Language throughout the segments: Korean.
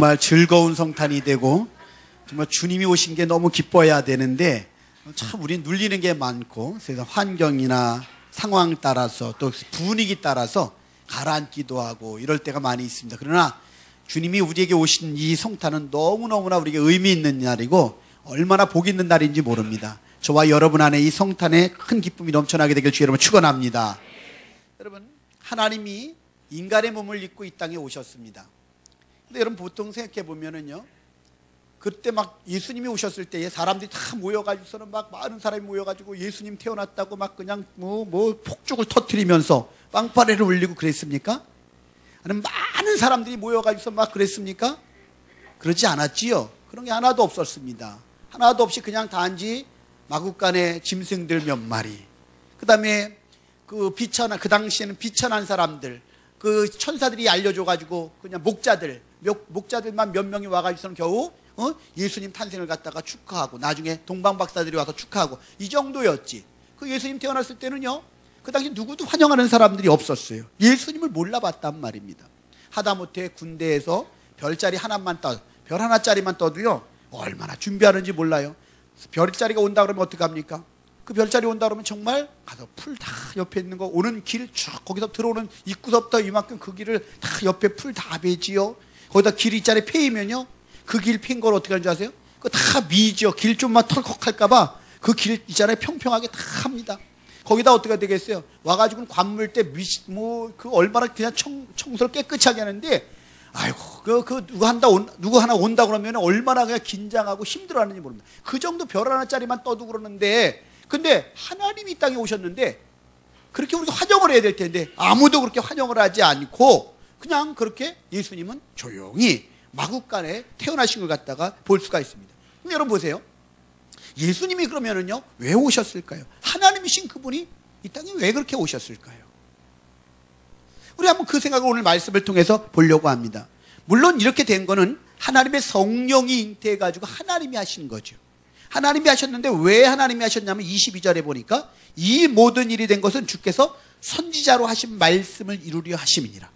정말 즐거운 성탄이 되고 정말 주님이 오신 게 너무 기뻐야 되는데 참 우리는 눌리는 게 많고 세상 환경이나 상황 따라서 또 분위기 따라서 가라앉기도 하고 이럴 때가 많이 있습니다. 그러나 주님이 우리에게 오신 이 성탄은 너무너무나 우리에게 의미 있는 날이고 얼마나 복 있는 날인지 모릅니다. 저와 여러분 안에 이 성탄에 큰 기쁨이 넘쳐나게 되길 주 여러분 축원합니다. 여러분, 하나님이 인간의 몸을 입고 이 땅에 오셨습니다. 근데 여러분 보통 생각해 보면은요, 그때 막 예수님이 오셨을 때에 사람들이 다 모여가지고서는 막 많은 사람이 모여가지고 예수님 태어났다고 막 그냥 뭐 폭죽을 터뜨리면서 빵빠레를 울리고 그랬습니까? 아니면 많은 사람들이 모여가지고서 막 그랬습니까? 그러지 않았지요. 그런 게 하나도 없었습니다. 하나도 없이 그냥 단지 마구간의 짐승들 몇 마리, 그 다음에 그 당시에는 비천한 사람들, 그 천사들이 알려줘가지고 그냥 목자들만 몇 명이 와가지고서는 겨우 예수님 탄생을 갖다가 축하하고 나중에 동방박사들이 와서 축하하고 이 정도였지. 그 예수님 태어났을 때는요, 그 당시 누구도 환영하는 사람들이 없었어요. 예수님을 몰라봤단 말입니다. 하다못해 군대에서 별자리 하나만 별 하나짜리만 떠도요 얼마나 준비하는지 몰라요. 별자리가 온다 그러면 어떡합니까? 그 별자리 온다 그러면 정말 가서 풀 다 옆에 있는 거 오는 길 쭉 거기서 들어오는 입구서부터 이만큼 그 길을 다 옆에 풀 다 베지요. 거기다 길 있잖아요. 패이면요 그 길 핀 걸 어떻게 하는지 아세요? 그거 다 미지요. 길 좀만 털컥할까봐 그 길 있잖아요. 평평하게 다 합니다. 거기다 어떻게 되겠어요? 와가지고 관물 때 그 얼마나 그냥 청소를 깨끗이 하게 하는데, 아이고 누구 하나 온다 그러면 얼마나 그냥 긴장하고 힘들어하는지 모릅니다. 그 정도 별 하나짜리만 떠도 그러는데, 근데 하나님이 이 땅에 오셨는데 그렇게 우리가 환영을 해야 될 텐데 아무도 그렇게 환영을 하지 않고 그냥 그렇게 예수님은 조용히 마구간에 태어나신 걸 갖다가 볼 수가 있습니다. 근데 여러분 보세요. 예수님이 그러면은요 왜 오셨을까요? 하나님이신 그분이 이 땅에 왜 그렇게 오셨을까요? 우리 한번 그 생각을 오늘 말씀을 통해서 보려고 합니다. 물론 이렇게 된 거는 하나님의 성령이 잉태해가지고 하나님이 하신 거죠. 하나님이 하셨는데 왜 하나님이 하셨냐면 22절에 보니까 이 모든 일이 된 것은 주께서 선지자로 하신 말씀을 이루려 하심이니라.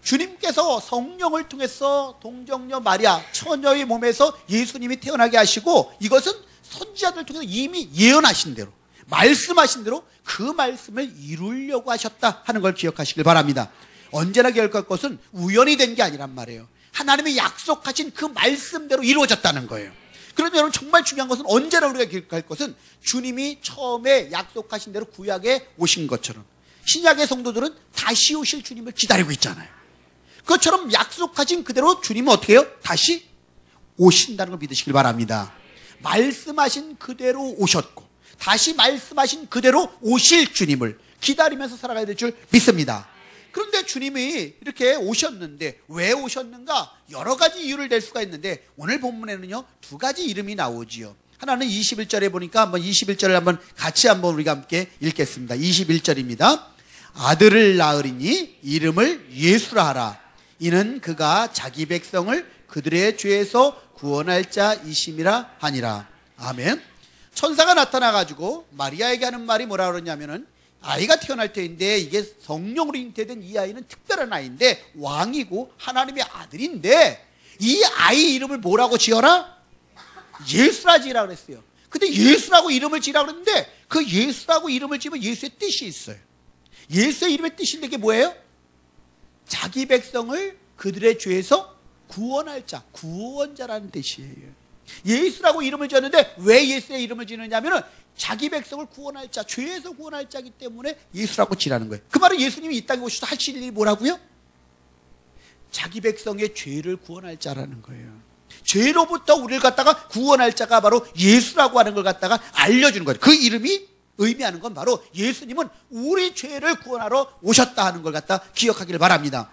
주님께서 성령을 통해서 동정녀 마리아 처녀의 몸에서 예수님이 태어나게 하시고, 이것은 선지자들 통해서 이미 예언하신 대로 말씀하신 대로 그 말씀을 이루려고 하셨다 하는 걸 기억하시길 바랍니다. 언제나 기억할 것은 우연히 된 게 아니란 말이에요. 하나님이 약속하신 그 말씀대로 이루어졌다는 거예요. 그런데 여러분 정말 중요한 것은 언제나 우리가 기억할 것은 주님이 처음에 약속하신 대로 구약에 오신 것처럼 신약의 성도들은 다시 오실 주님을 기다리고 있잖아요. 그것처럼 약속하신 그대로 주님은 어떻게 해요? 다시 오신다는 걸 믿으시길 바랍니다. 말씀하신 그대로 오셨고 다시 말씀하신 그대로 오실 주님을 기다리면서 살아가야 될 줄 믿습니다. 그런데 주님이 이렇게 오셨는데 왜 오셨는가? 여러 가지 이유를 댈 수가 있는데 오늘 본문에는요 두 가지 이름이 나오지요. 하나는 21절에 보니까 한번 21절을 한번 같이 한번 우리가 함께 읽겠습니다. 21절입니다. 아들을 낳으리니 이름을 예수라 하라. 이는 그가 자기 백성을 그들의 죄에서 구원할 자이심이라 하니라. 아멘. 천사가 나타나가지고 마리아에게 하는 말이 뭐라 그러냐면은 아이가 태어날 때인데 이게 성령으로 잉태된 이 아이는 특별한 아이인데 왕이고 하나님의 아들인데 이 아이 이름을 뭐라고 지어라? 예수라 지으라 그랬어요. 근데 예수라고 이름을 지으라 그랬는데 그 예수라고 이름을 지으면 예수의 뜻이 있어요. 예수의 이름의 뜻인데 이게 뭐예요? 자기 백성을 그들의 죄에서 구원할 자, 구원자라는 뜻이에요. 예수라고 이름을 지었는데 왜 예수의 이름을 지느냐면은 자기 백성을 구원할 자, 죄에서 구원할 자이기 때문에 예수라고 지라는 거예요. 그 말은 예수님이 이 땅에 오셔서 하실 일이 뭐라고요? 자기 백성의 죄를 구원할 자라는 거예요. 죄로부터 우리를 갖다가 구원할 자가 바로 예수라고 하는 걸 갖다가 알려주는 거예요. 그 이름이 의미하는 건 바로 예수님은 우리 죄를 구원하러 오셨다 하는 걸 갖다 기억하기를 바랍니다.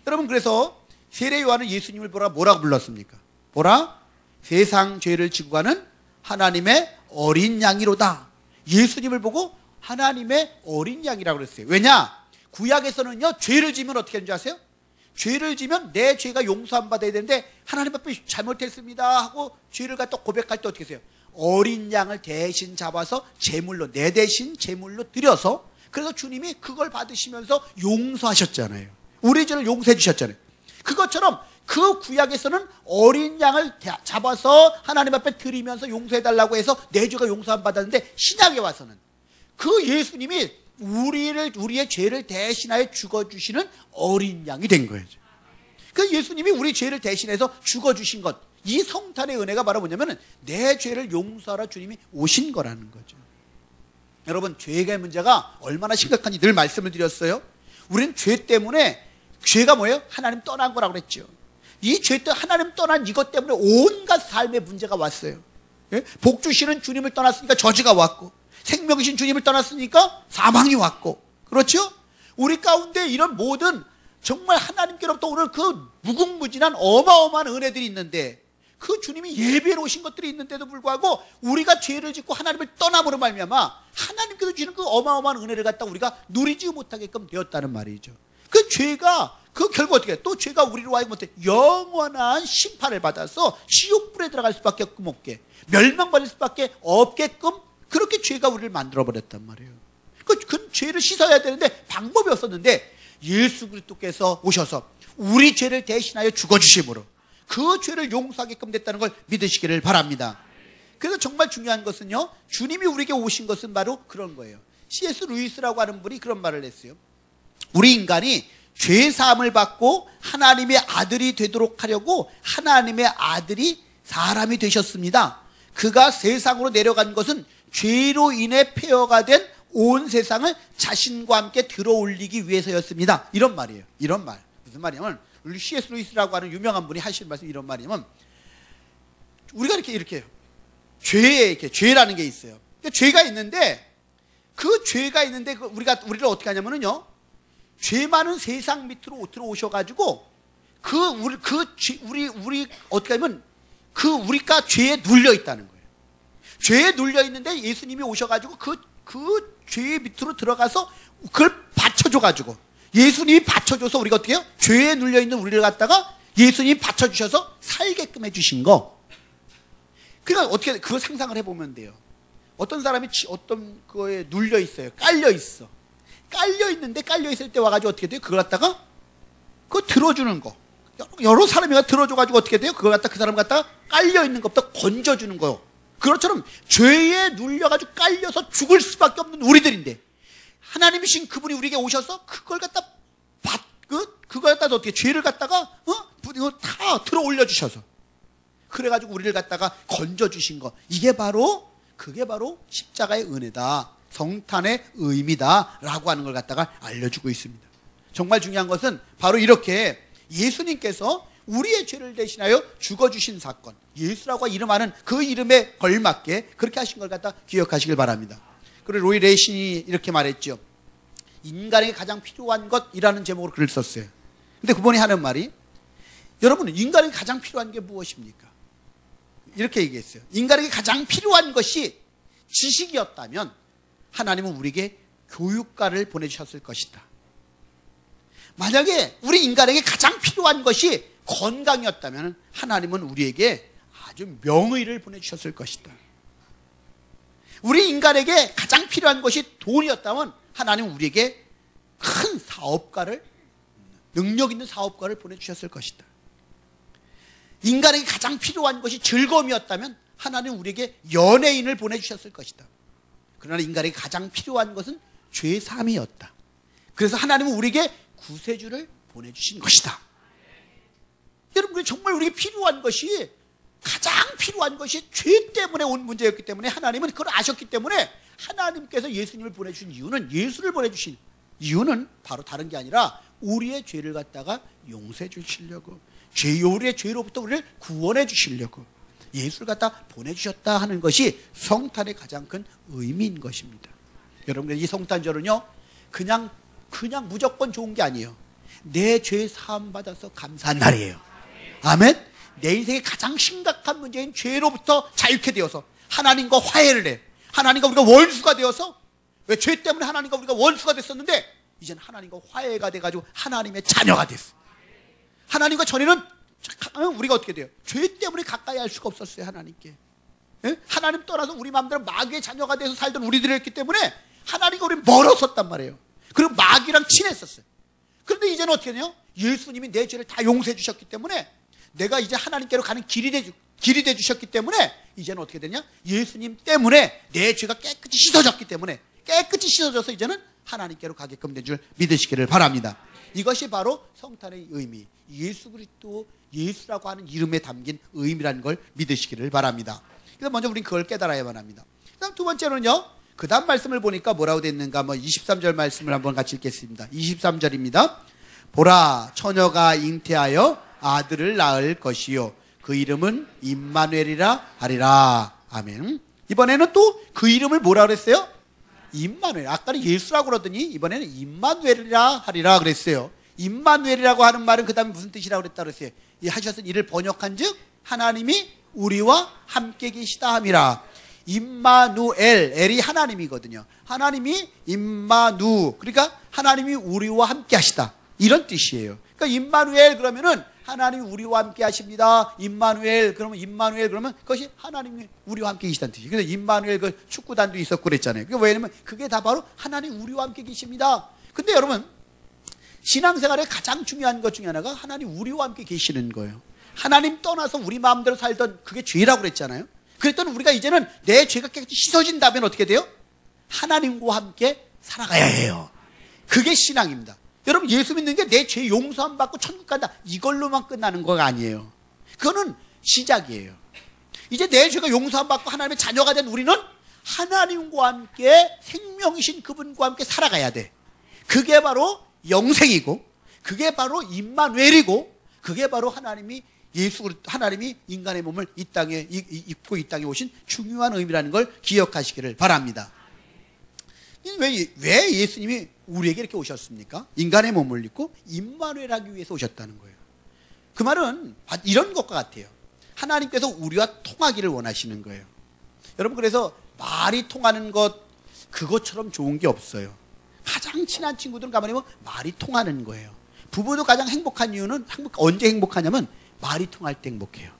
여러분, 그래서 세례 요한은 예수님을 뭐라고 불렀습니까? 보라, 세상 죄를 지고 가는 하나님의 어린 양이로다. 예수님을 보고 하나님의 어린 양이라고 그랬어요. 왜냐? 구약에서는요 죄를 지면 어떻게 하는지 아세요? 죄를 지면 내 죄가 용서 안 받아야 되는데 하나님 앞에 잘못했습니다 하고 죄를 갖다 고백할 때 어떻게 하세요? 어린 양을 대신 잡아서 제물로, 내 대신 제물로 드려서, 그래서 주님이 그걸 받으시면서 용서하셨잖아요. 우리 죄를 용서해 주셨잖아요. 그것처럼 그 구약에서는 어린 양을 잡아서 하나님 앞에 드리면서 용서해달라고 해서 내 죄가 용서 안 받았는데, 신약에 와서는 그 예수님이 우리의 죄를 대신하여 죽어주시는 어린 양이 된 거예요. 그 예수님이 우리 죄를 대신해서 죽어주신 것, 이 성탄의 은혜가 바로 뭐냐면 내 죄를 용서하러 주님이 오신 거라는 거죠. 여러분, 죄의 문제가 얼마나 심각한지 늘 말씀을 드렸어요. 우리는 죄 때문에, 죄가 뭐예요? 하나님 떠난 거라고 그랬죠. 이 죄 때문에, 하나님 떠난 이것 때문에 온갖 삶의 문제가 왔어요. 예? 복 주시는 주님을 떠났으니까 저주가 왔고, 생명이신 주님을 떠났으니까 사망이 왔고, 그렇죠? 우리 가운데 이런 모든 정말 하나님께로부터 오는 그 무궁무진한 어마어마한 은혜들이 있는데, 그 주님이 예배로 오신 것들이 있는데도 불구하고 우리가 죄를 짓고 하나님을 떠남으로 말미암아 하나님께서 주시는 그 어마어마한 은혜를 갖다 우리가 누리지 못하게끔 되었다는 말이죠. 그 죄가, 그 결국 어떻게 해? 또 죄가 우리로 하여금 영원한 심판을 받아서 지옥불에 들어갈 수밖에 없게, 멸망받을 수밖에 없게끔 그렇게 죄가 우리를 만들어버렸단 말이에요. 그 죄를 씻어야 되는데 방법이 없었는데, 예수 그리스도께서 오셔서 우리 죄를 대신하여 죽어주심으로 그 죄를 용서하게끔 됐다는 걸 믿으시기를 바랍니다. 그래서 정말 중요한 것은요, 주님이 우리에게 오신 것은 바로 그런 거예요. C.S. 루이스라고 하는 분이 그런 말을 했어요. 우리 인간이 죄사함을 받고 하나님의 아들이 되도록 하려고 하나님의 아들이 사람이 되셨습니다. 그가 세상으로 내려간 것은 죄로 인해 폐허가 된 온 세상을 자신과 함께 들어올리기 위해서였습니다. 이런 말이에요. 이런 말. 무슨 말이냐면, C.S. 루이스라고 하는 유명한 분이 하신 말씀, 이런 말이면, 우리가 이렇게 죄라는 게 있어요. 그러니까 죄가 있는데, 우리를 어떻게 하냐면요, 죄 많은 세상 밑으로 들어오셔가지고, 어떻게 하면, 우리가 죄에 눌려 있다는 거예요. 죄에 눌려 있는데 예수님이 오셔가지고 그 죄의 밑으로 들어가서 그걸 받쳐줘가지고, 예수님이 받쳐줘서 우리가 어떻게 해요? 죄에 눌려있는 우리를 갖다가 예수님이 받쳐주셔서 살게끔 해주신 거. 그러니까 어떻게, 그거 상상을 해보면 돼요. 어떤 사람이 어떤 거에 눌려있어요. 깔려있어. 깔려있는데, 깔려있을 때 와가지고 어떻게 돼요? 그걸 갖다가, 그거 들어주는 거. 여러 사람이 들어줘가지고 어떻게 돼요? 그걸 갖다 그 사람 갖다가 깔려있는 것부터 건져주는 거요. 그것처럼 죄에 눌려가지고 깔려서 죽을 수밖에 없는 우리들인데, 하나님이신 그분이 우리에게 오셔서 그걸 갖다 그걸 갖다 어떻게, 죄를 갖다가 다 들어 올려주셔서, 그래가지고 우리를 갖다가 건져주신 거, 그게 바로 십자가의 은혜다, 성탄의 의미다 라고 하는 걸 갖다가 알려주고 있습니다. 정말 중요한 것은 바로 이렇게 예수님께서 우리의 죄를 대신하여 죽어주신 사건, 예수라고 이름하는 그 이름에 걸맞게 그렇게 하신 걸 갖다 기억하시길 바랍니다. 그리고 로이 레이신이 이렇게 말했죠. 인간에게 가장 필요한 것이라는 제목으로 글을 썼어요. 근데 그분이 하는 말이, 여러분, 인간에게 가장 필요한 게 무엇입니까? 이렇게 얘기했어요. 인간에게 가장 필요한 것이 지식이었다면 하나님은 우리에게 교육가를 보내주셨을 것이다. 만약에 우리 인간에게 가장 필요한 것이 건강이었다면 하나님은 우리에게 아주 명의를 보내주셨을 것이다. 우리 인간에게 가장 필요한 것이 돈이었다면 하나님은 우리에게 큰 사업가를, 능력 있는 사업가를 보내주셨을 것이다. 인간에게 가장 필요한 것이 즐거움이었다면 하나님은 우리에게 연예인을 보내주셨을 것이다. 그러나 인간에게 가장 필요한 것은 죄사함이었다. 그래서 하나님은 우리에게 구세주를 보내주신 것이다. 여러분, 정말 우리에게 필요한 것이, 가장 필요한 것이 죄 때문에 온 문제였기 때문에 하나님은 그걸 아셨기 때문에 하나님께서 예수님을 보내주신 이유는, 예수를 보내주신 이유는 바로 다른 게 아니라 우리의 죄를 갖다가 용서해 주시려고, 우리의 죄로부터 우리를 구원해 주시려고 예수를 갖다 보내주셨다 하는 것이 성탄의 가장 큰 의미인 것입니다. 여러분, 이 성탄절은요, 그냥 무조건 좋은 게 아니에요. 내 죄 사함 받아서 감사한 날이에요. 아멘. 내 인생의 가장 심각한 문제인 죄로부터 자유케 되어서 하나님과 화해를 해. 하나님과 우리가 원수가 되어서, 왜 죄 때문에 하나님과 우리가 원수가 됐었는데 이제는 하나님과 화해가 돼가지고 하나님의 자녀가 됐어. 하나님과 전에는 우리가 어떻게 돼요? 죄 때문에 가까이 할 수가 없었어요. 하나님께. 하나님 떠나서 우리 마음대로 마귀의 자녀가 돼서 살던 우리들이었기 때문에 하나님과 우리 멀었었단 말이에요. 그리고 마귀랑 친했었어요. 그런데 이제는 어떻게 돼요? 예수님이 내 죄를 다 용서해 주셨기 때문에 내가 이제 하나님께로 가는 길이 돼 주셨기 때문에 이제는 어떻게 되냐? 예수님 때문에 내 죄가 깨끗이 씻어졌기 때문에 깨끗이 씻어져서 이제는 하나님께로 가게끔 된 줄 믿으시기를 바랍니다. 이것이 바로 성탄의 의미, 예수 그리스도, 예수라고 하는 이름에 담긴 의미라는 걸 믿으시기를 바랍니다. 그래서 먼저 우리는 그걸 깨달아야만 합니다. 그다음 두 번째로는요, 그 다음 말씀을 보니까 뭐라고 됐는가, 23절 말씀을 한번 같이 읽겠습니다. 23절입니다. 보라, 처녀가 잉태하여 아들을 낳을 것이요 그 이름은 임마누엘이라 하리라. 아멘. 이번에는 또 그 이름을 뭐라 그랬어요? 임마누엘. 아까는 예수라고 그러더니 이번에는 임마누엘이라 하리라 그랬어요. 임마누엘이라고 하는 말은 그 다음에 무슨 뜻이라고 그랬다 그랬어요? 이 하셔서 이를 번역한 즉 하나님이 우리와 함께 계시다 함이라. 임마누엘, 엘이 하나님이거든요. 하나님이 임마누, 그러니까 하나님이 우리와 함께 하시다, 이런 뜻이에요. 그러니까 임마누엘 그러면은 하나님이 우리와 함께 하십니다. 임마누엘 그러면 임마누엘 그러면 그것이 하나님이 우리와 함께 계시다는 뜻이에요. 그래서 임마누엘 그 축구단도 있었고 그랬잖아요. 왜냐면 그게 다 바로 하나님 우리와 함께 계십니다. 근데 여러분, 신앙생활의 가장 중요한 것 중에 하나가 하나님 우리와 함께 계시는 거예요. 하나님 떠나서 우리 마음대로 살던 그게 죄라고 그랬잖아요. 그랬더니 우리가 이제는 내 죄가 깨끗이 씻어진다면 어떻게 돼요? 하나님과 함께 살아가야 해요. 그게 신앙입니다. 여러분, 예수 믿는 게 내 죄 용서함 받고 천국 간다, 이걸로만 끝나는 거가 아니에요. 그거는 시작이에요. 이제 내 죄가 용서함 받고 하나님의 자녀가 된 우리는 하나님과 함께 생명이신 그분과 함께 살아가야 돼. 그게 바로 영생이고, 그게 바로 임마누엘이고, 그게 바로 하나님이 인간의 몸을 이 땅에 입고 이 땅에 오신 중요한 의미라는 걸 기억하시기를 바랍니다. 왜 예수님이 우리에게 이렇게 오셨습니까? 인간의 몸을 입고 임마누엘 하기 위해서 오셨다는 거예요. 그 말은 이런 것과 같아요. 하나님께서 우리와 통하기를 원하시는 거예요. 여러분, 그래서 말이 통하는 것, 그것처럼 좋은 게 없어요. 가장 친한 친구들은 가만히 보면 말이 통하는 거예요. 부부도 가장 행복한 이유는 언제 행복하냐면 말이 통할 때 행복해요.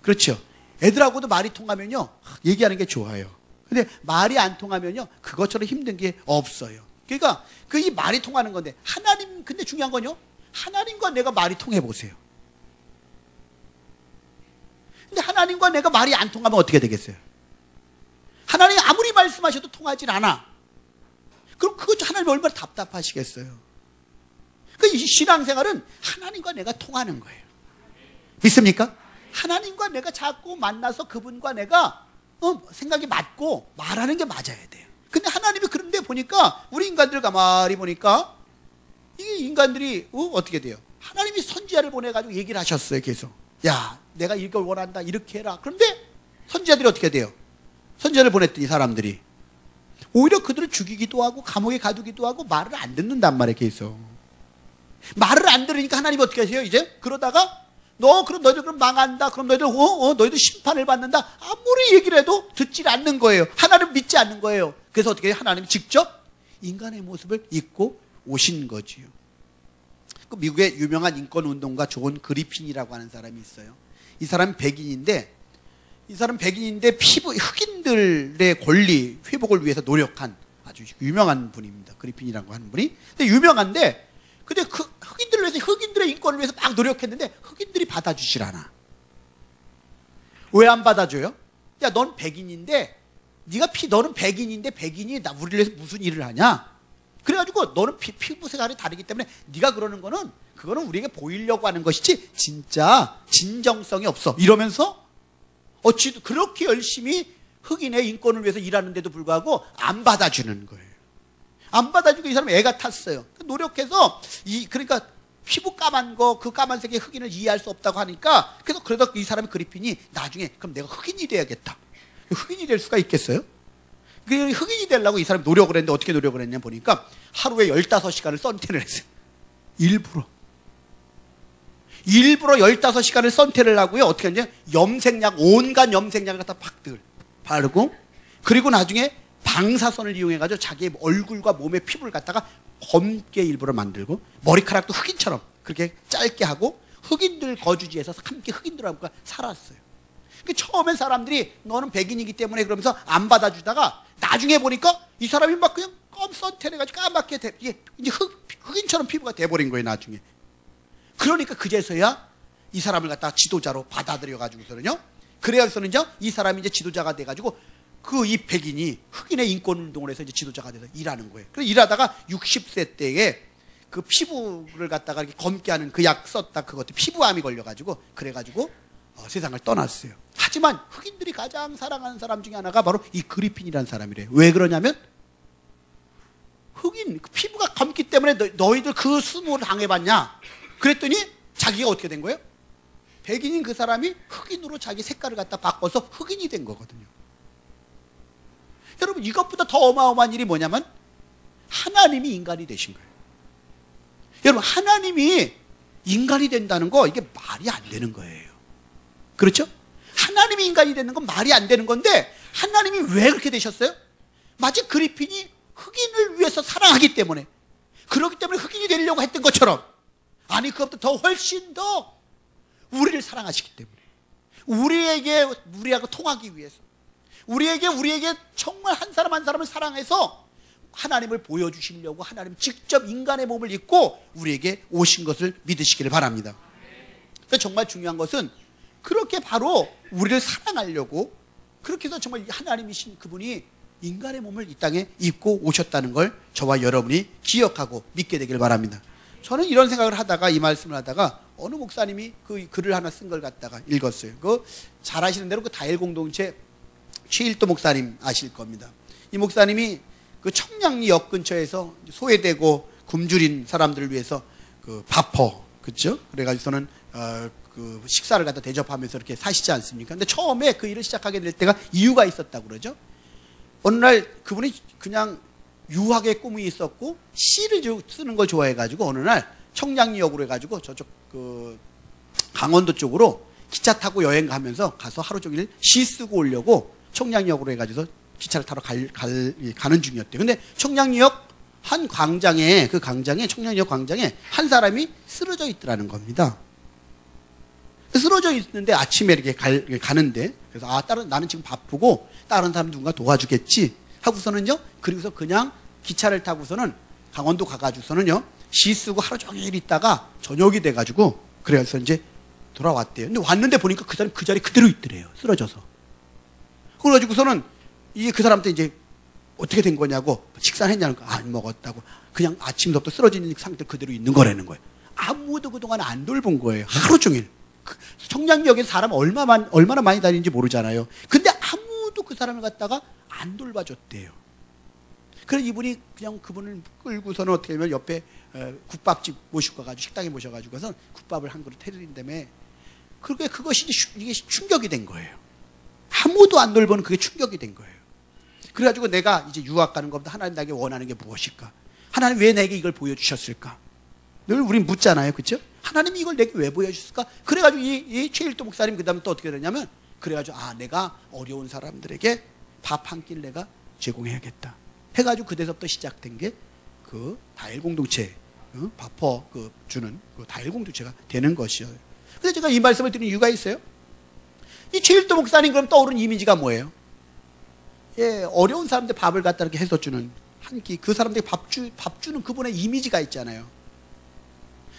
그렇죠? 애들하고도 말이 통하면요, 얘기하는 게 좋아요. 근데 말이 안 통하면요, 그것처럼 힘든 게 없어요. 그러니까 이 말이 통하는 건데, 근데 중요한 건요, 하나님과 내가 말이 통해 보세요. 근데 하나님과 내가 말이 안 통하면 어떻게 되겠어요? 하나님이 아무리 말씀하셔도 통하질 않아. 그럼 그것 하나님이 얼마나 답답하시겠어요? 이 신앙생활은 하나님과 내가 통하는 거예요. 믿습니까? 하나님과 내가 자꾸 만나서 그분과 내가 생각이 맞고 말하는 게 맞아야 돼요. 근데 하나님이 그런데 보니까 우리 인간들 가만히 보니까 이게 인간들이 어떻게 돼요? 하나님이 선지자를 보내가지고 얘기를 하셨어요. 계속. 야, 내가 이걸 원한다, 이렇게 해라. 그런데 선지자들이 어떻게 돼요? 선지자를 보냈더니 사람들이 오히려 그들을 죽이기도 하고 감옥에 가두기도 하고 말을 안 듣는단 말이에요. 계속 말을 안 들으니까 하나님이 어떻게 하세요? 이제 그러다가 그럼 너희들 그럼 망한다, 그럼 너희들 심판을 받는다, 아무리 얘기를 해도 듣지 않는 거예요. 하나님 믿지 않는 거예요. 그래서 어떻게 해요? 하나님이 직접 인간의 모습을 입고 오신 거지요. 그 미국의 유명한 인권운동가 존 그리핀이라고 하는 사람이 있어요. 이 사람은 백인인데 흑인들의 권리 회복을 위해서 노력한 아주 유명한 분입니다. 그리핀이라고 하는 분이. 근데 유명한데, 근데 흑인들을 위해서, 흑인들의 인권을 위해서 막 노력했는데 흑인들이 받아주질 않아. 왜 안 받아줘요? 야, 넌 백인인데, 너는 백인인데 백인이 우리를 위해서 무슨 일을 하냐? 그래가지고 너는 피부 색깔이 다르기 때문에 네가 그러는 거는, 그거는 우리에게 보이려고 하는 것이지 진짜 진정성이 없어. 이러면서 그렇게 열심히 흑인의 인권을 위해서 일하는데도 불구하고 안 받아주는 거예요. 안 받아주고 이 사람은 애가 탔어요. 노력해서 그러니까 피부 까만 그 까만색의 흑인을 이해할 수 없다고 하니까, 그러다 이 사람의 그리핀이 나중에 그럼 내가 흑인이 돼야겠다. 흑인이 될 수가 있겠어요? 흑인이 되려고 이 사람이 노력을 했는데 어떻게 노력을 했냐 보니까 하루에 15시간을 선택을 했어요. 일부러 15시간을 선택을 하고요. 어떻게 했냐? 온갖 염색약을 갖다 팍 바르고, 그리고 나중에 방사선을 이용해가지고 자기의 얼굴과 몸의 피부를 갖다가 검게 일부러 만들고, 머리카락도 흑인처럼 그렇게 짧게 하고, 흑인들 거주지에서 함께 흑인들하고 살았어요. 처음엔 사람들이 너는 백인이기 때문에 그러면서 안 받아주다가 나중에 보니까 이 사람이 막 그냥 선택해가지고 까맣게 이제 흑인처럼 피부가 돼버린 거예요. 나중에. 그러니까 그제서야 이 사람을 갖다가 지도자로 받아들여 가지고서는요. 그래서는요 이 사람이 이제 지도자가 돼 가지고 그 이 백인이 흑인의 인권 운동을 해서 이제 지도자가 돼서 일하는 거예요. 그래서 일하다가 60세 때에 그 피부를 갖다가 이렇게 검게 하는 그 약 썼다 그것도 피부암이 걸려가지고 그래가지고 세상을 떠났어요. 하지만 흑인들이 가장 사랑하는 사람 중에 하나가 바로 이 그리핀이라는 사람이래요. 왜 그러냐면 흑인 피부가 검기 때문에 너희들 그 수모를 당해봤냐? 그랬더니 자기가 어떻게 된 거예요? 백인인 그 사람이 흑인으로 자기 색깔을 갖다 바꿔서 흑인이 된 거거든요. 여러분 이것보다 더 어마어마한 일이 뭐냐면 하나님이 인간이 되신 거예요. 여러분 하나님이 인간이 된다는 거 이게 말이 안 되는 거예요. 그렇죠? 하나님이 인간이 되는 건 말이 안 되는 건데 하나님이 왜 그렇게 되셨어요? 마치 그리핀이 흑인을 위해서 사랑하기 때문에 그렇기 때문에 흑인이 되려고 했던 것처럼 아니 그것보다 더 훨씬 더 우리를 사랑하시기 때문에 우리하고 통하기 위해서 우리에게 정말 한 사람 한 사람을 사랑해서 하나님을 보여주시려고 하나님 직접 인간의 몸을 입고 우리에게 오신 것을 믿으시기를 바랍니다. 그러니까 정말 중요한 것은 그렇게 바로 우리를 사랑하려고 그렇게 해서 정말 하나님이신 그분이 인간의 몸을 이 땅에 입고 오셨다는 걸 저와 여러분이 기억하고 믿게 되길 바랍니다. 저는 이런 생각을 하다가 이 말씀을 하다가 어느 목사님이 그 글을 하나 쓴 걸 갖다가 읽었어요. 그 잘 아시는 대로 그 다일 공동체 최일도 목사님 아실 겁니다. 이 목사님이 그 청량리역 근처에서 소외되고 굶주린 사람들을 위해서 그 밥퍼 그렇죠? 그래가지고서는 그 식사를 갖다 대접하면서 이렇게 사시지 않습니까? 근데 처음에 그 일을 시작하게 될 때가 이유가 있었다고 그러죠. 어느 날 그분이 그냥 유학의 꿈이 있었고 시를 쓰는 걸 좋아해가지고 어느 날 청량리역으로 해가지고 저쪽 그 강원도 쪽으로 기차 타고 여행 가면서 가서 하루 종일 시 쓰고 오려고 청량리역으로 해가지고 기차를 타러 가는 중이었대요. 근데 청량리역 한 광장에 그 광장에 청량리역 광장에 한 사람이 쓰러져 있더라는 겁니다. 쓰러져 있는데 아침에 이렇게 가는데 그래서 나는 지금 바쁘고 다른 사람 누군가 도와주겠지 하고서는요. 그리고서 그냥 기차를 타고서는 강원도 가가지고서는요 시 쓰고 하루 종일 있다가 저녁이 돼가지고 그래서 이제 돌아왔대요. 근데 왔는데 보니까 그 사람이 그 자리 그대로 있더래요. 쓰러져서. 그래가지고서는 그 사람한테 이제 어떻게 된 거냐고 식사를 했냐는 거 안 먹었다고 그냥 아침부터 쓰러진 상태 그대로 있는 거라는 거예요. 아무도 그동안 안 돌본 거예요. 하루 종일. 청량리역에 사람 얼마나 많이 다니는지 모르잖아요. 근데 아무도 그 사람을 갖다가 안 돌봐줬대요. 그래서 이분이 그냥 그분을 끌고서는 어떻게 하면 옆에 국밥집 모시고 가가지고 식당에 모셔가지고서 국밥을 한 그릇 해드린 다음에 그것이 이게 충격이 된 거예요. 아무도 안 돌보는 그게 충격이 된 거예요. 그래가지고 내가 이제 유학 가는 것보다 하나님 나에게 원하는 게 무엇일까? 하나님 왜 내게 이걸 보여주셨을까? 늘 우린 묻잖아요. 그렇죠? 하나님이 이걸 내게 왜 보여주셨을까? 그래가지고 이 최일도 목사님 그 다음에 또 어떻게 되냐면 그래가지고 내가 어려운 사람들에게 밥 한 끼를 내가 제공해야겠다. 해가지고 그때서부터 시작된 게 그 다일 공동체 밥퍼 주는 그 다일 공동체가 되는 것이에요. 그래서 제가 이 말씀을 드리는 이유가 있어요. 이 최일도 목사님 그럼 떠오르는 이미지가 뭐예요? 예, 어려운 사람들 밥을 갖다 이렇게 해서 주는 한 끼 그 사람들이 밥 주는 그분의 이미지가 있잖아요.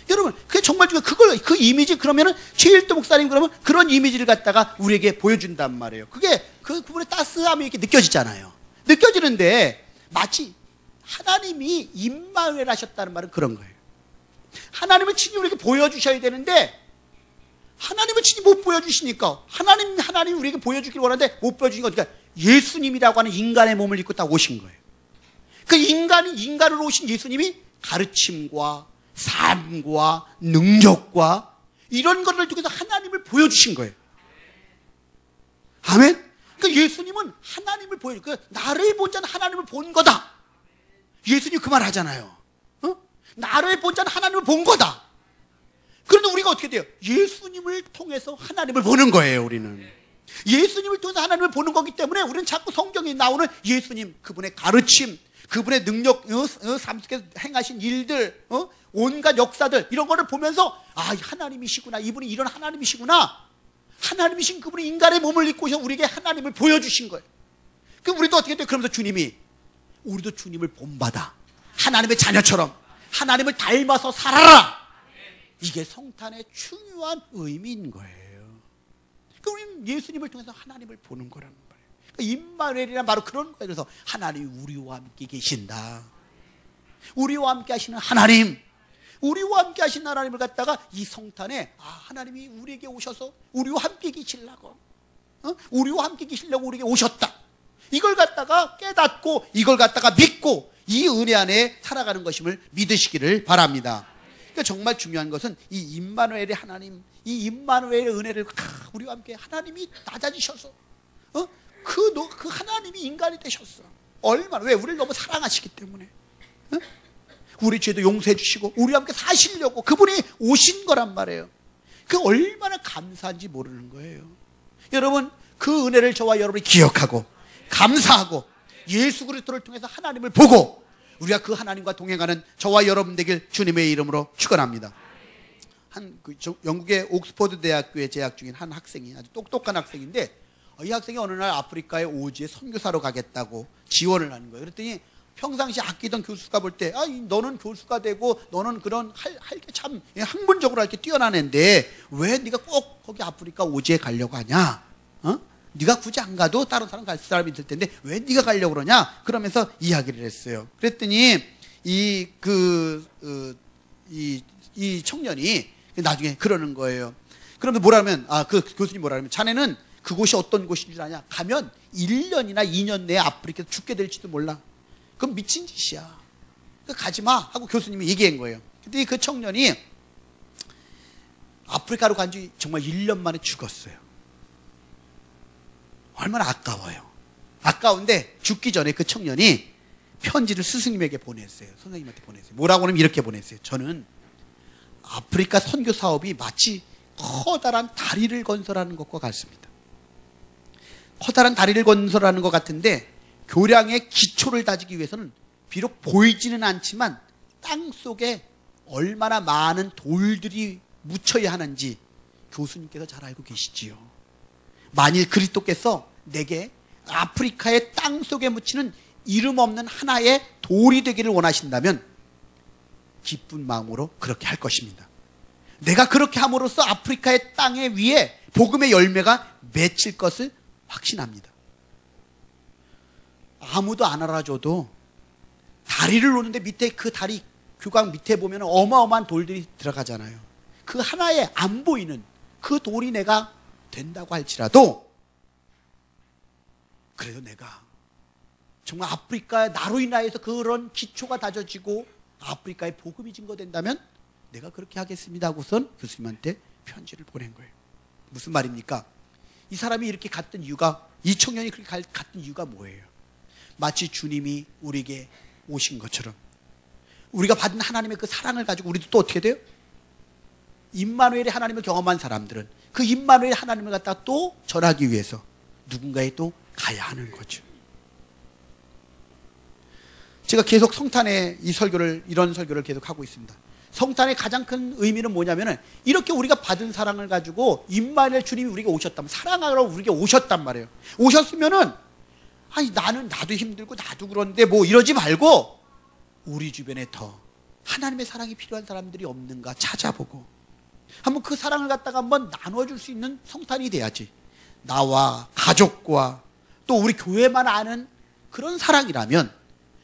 여러분, 그게 정말 그 이미지 그러면은 최일도 목사님 그러면 그런 이미지를 갖다가 우리에게 보여준단 말이에요. 그게 그분의 따스함이 이렇게 느껴지잖아요. 느껴지는데 마치 하나님이 임마누엘 하셨다는 말은 그런 거예요. 하나님은 친히 우리에게 보여주셔야 되는데 하나님은 친히 못 보여주시니까 하나님이 우리에게 보여주길 원하는데 못 보여주니까 그러니까 예수님이라고 하는 인간의 몸을 입고 딱 오신 거예요. 그 인간으로 오신 예수님이 가르침과 삶과 능력과 이런 것을 통해서 하나님을 보여주신 거예요. 아멘? 그러니까 예수님은 하나님을 나를 본 자는 하나님을 본 거다. 예수님 그 말 하잖아요. 나를 본 자는 하나님을 본 거다. 그런데 우리가 어떻게 돼요? 예수님을 통해서 하나님을 보는 거예요, 우리는. 예수님을 통해서 하나님을 보는 거기 때문에 우리는 자꾸 성경에 나오는 예수님, 그분의 가르침, 그분의 능력, 삶 속에 행하신 일들, 온갖 역사들, 이런 거를 보면서, 하나님이시구나. 이분이 이런 하나님이시구나. 하나님이신 그분이 인간의 몸을 입고 오셔서 우리에게 하나님을 보여주신 거예요. 그럼 우리도 어떻게 돼요? 그러면서 우리도 주님을 본받아. 하나님의 자녀처럼 하나님을 닮아서 살아라. 이게 성탄의 중요한 의미인 거예요. 그러니까 우리는 예수님을 통해서 하나님을 보는 거라는 거예요. 그러니까 임마누엘이란 바로 그런 거예요. 그래서 하나님이 우리와 함께 계신다. 우리와 함께 하시는 하나님, 우리와 함께 하신 하나님을 갖다가 이 성탄에 하나님이 우리에게 오셔서 우리와 함께 계시려고, 우리와 함께 계시려고 우리에게 오셨다. 이걸 갖다가 깨닫고 이걸 갖다가 믿고 이 은혜 안에 살아가는 것임을 믿으시기를 바랍니다. 그러니까 정말 중요한 것은 이 임마누엘의 하나님, 이 임마누엘의 은혜를 우리와 함께 하나님이 낮아지셔서 그 하나님이 인간이 되셨어. 얼마나, 왜? 우리를 너무 사랑하시기 때문에, 우리 죄도 용서해 주시고 우리와 함께 사시려고 그분이 오신 거란 말이에요. 그 얼마나 감사한지 모르는 거예요. 여러분, 그 은혜를 저와 여러분이 기억하고 감사하고 예수 그리스도를 통해서 하나님을 보고 우리가 그 하나님과 동행하는 저와 여러분 되길 주님의 이름으로 축원합니다. 영국의 옥스퍼드 대학교에 재학 중인 한 학생이, 아주 똑똑한 학생인데, 이 학생이 어느 날 아프리카의 오지에 선교사로 가겠다고 지원을 하는 거예요. 그랬더니 평상시 아끼던 교수가 볼 때, 너는 교수가 되고 너는 그런 할 게 참 학문적으로 할 게 뛰어난 애인데 왜 네가 꼭 거기 아프리카 오지에 가려고 하냐? 네가 굳이 안 가도 다른 사람 갈 사람이 있을 텐데 왜 네가 가려고 그러냐? 그러면서 이야기를 했어요. 그랬더니 이 청년이 나중에 그러는 거예요. 그러면 뭐라면, 그 교수님 뭐라면, 자네는 그곳이 어떤 곳인 줄 아냐? 가면 1년이나 2년 내에 아프리카에서 죽게 될지도 몰라. 그건 미친 짓이야. 가지 마 하고 교수님이 얘기한 거예요. 근데 그 청년이 아프리카로 간 지 정말 1년 만에 죽었어요. 얼마나 아까워요. 아까운데 죽기 전에 그 청년이 편지를 스승님에게 보냈어요. 선생님한테 보냈어요. 뭐라고 하면 이렇게 보냈어요. 저는 아프리카 선교 사업이 마치 커다란 다리를 건설하는 것과 같습니다. 커다란 다리를 건설하는 것 같은데 교량의 기초를 다지기 위해서는 비록 보이지는 않지만 땅 속에 얼마나 많은 돌들이 묻혀야 하는지 교수님께서 잘 알고 계시지요. 만일 그리스도께서 내게 아프리카의 땅 속에 묻히는 이름 없는 하나의 돌이 되기를 원하신다면 기쁜 마음으로 그렇게 할 것입니다. 내가 그렇게 함으로써 아프리카의 땅에 위에 복음의 열매가 맺힐 것을 확신합니다. 아무도 안 알아줘도 다리를 놓는데 밑에 그 다리 규각 밑에 보면 어마어마한 돌들이 들어가잖아요. 그 하나에 안 보이는 그 돌이 내가 된다고 할지라도 그래도 내가 정말 아프리카의 나로 인하여서 그런 기초가 다져지고 아프리카에 복음이 증거된다면 내가 그렇게 하겠습니다 하고선 교수님한테 편지를 보낸 거예요. 무슨 말입니까? 이 사람이 이렇게 갔던 이유가, 이 청년이 그렇게 갔던 이유가 뭐예요? 마치 주님이 우리에게 오신 것처럼 우리가 받은 하나님의 그 사랑을 가지고 우리도 또 어떻게 돼요? 임마누엘의 하나님을 경험한 사람들은 그 임마누엘의 하나님을 갖다 또 전하기 위해서 누군가에 또 가야 하는 거죠. 제가 계속 성탄의 이런 설교를 계속 하고 있습니다. 성탄의 가장 큰 의미는 뭐냐면은 이렇게 우리가 받은 사랑을 가지고 임마누엘 주님이 우리에게 오셨다면, 사랑하러 우리에게 오셨단 말이에요. 오셨으면은 나도 힘들고 나도 그런데 뭐 이러지 말고 우리 주변에 더 하나님의 사랑이 필요한 사람들이 없는가 찾아보고 한번 그 사랑을 갖다가 한번 나눠줄 수 있는 성탄이 돼야지. 나와 가족과 또 우리 교회만 아는 그런 사랑이라면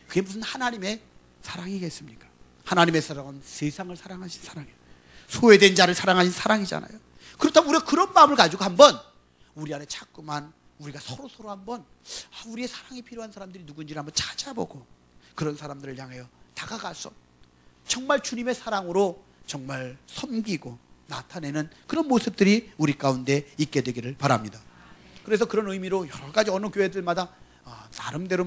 그게 무슨 하나님의 사랑이겠습니까? 하나님의 사랑은 세상을 사랑하신 사랑이에요. 소외된 자를 사랑하신 사랑이잖아요. 그렇다면 우리가 그런 마음을 가지고 한번 우리 안에 자꾸만 우리가 서로 한번 우리의 사랑이 필요한 사람들이 누군지를 한번 찾아보고 그런 사람들을 향하여 다가가서 정말 주님의 사랑으로 정말 섬기고 나타내는 그런 모습들이 우리 가운데 있게 되기를 바랍니다. 그래서 그런 의미로 여러 가지 어느 교회들마다 나름대로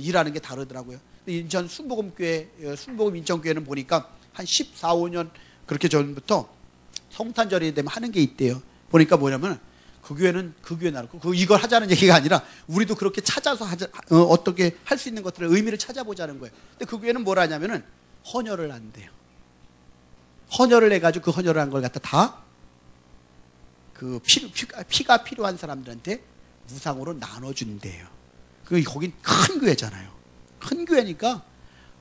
일하는 게 다르더라고요. 인천 순복음교회, 순복음 인천교회는 보니까 한 14, 15년 그렇게 전부터 성탄절이 되면 하는 게 있대요. 보니까 뭐냐면 그 교회는 그 교회 나름고 이걸 하자는 얘기가 아니라 우리도 그렇게 찾아서 어떻게 할 수 있는 것들의 의미를 찾아보자는 거예요. 근데 그 교회는 뭘 하냐면은 헌혈을 한대요. 헌혈을 해가지고 그 헌혈을 한 걸 갖다 다 그 피가 필요한 사람들한테 무상으로 나눠준대요. 거긴 큰 교회잖아요. 큰 교회니까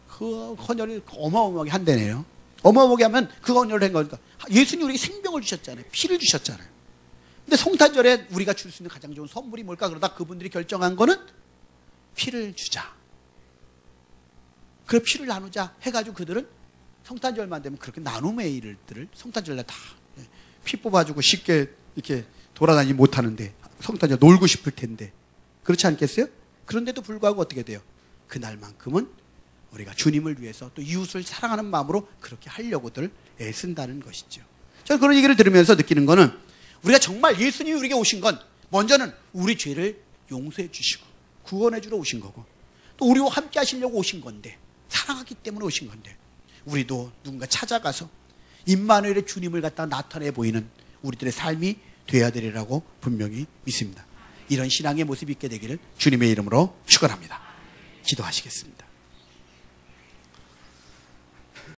그 헌혈이 어마어마하게 한대네요. 어마어마하게 하면 그 언어를 한 거니까. 예수님이 우리에게 생명을 주셨잖아요. 피를 주셨잖아요. 근데 성탄절에 우리가 줄 수 있는 가장 좋은 선물이 뭘까? 그러다 그분들이 결정한 거는 피를 주자. 그래 피를 나누자 해가지고 그들은 성탄절만 되면 그렇게 나눔의 일들을 성탄절에 다 피 뽑아주고 쉽게 이렇게 돌아다니지 못하는데 성탄절 놀고 싶을 텐데 그렇지 않겠어요? 그런데도 불구하고 어떻게 돼요? 그날만큼은 우리가 주님을 위해서 또 이웃을 사랑하는 마음으로 그렇게 하려고들 애쓴다는 것이죠. 저는 그런 얘기를 들으면서 느끼는 거는 우리가 정말 예수님이 우리에게 오신 건 먼저는 우리 죄를 용서해 주시고 구원해 주러 오신 거고 또 우리와 함께 하시려고 오신 건데 사랑하기 때문에 오신 건데 우리도 누군가 찾아가서 임마누엘의 주님을 갖다 나타내 보이는 우리들의 삶이 되어야 되리라고 분명히 믿습니다. 이런 신앙의 모습이 있게 되기를 주님의 이름으로 축원합니다. 기도하시겠습니다.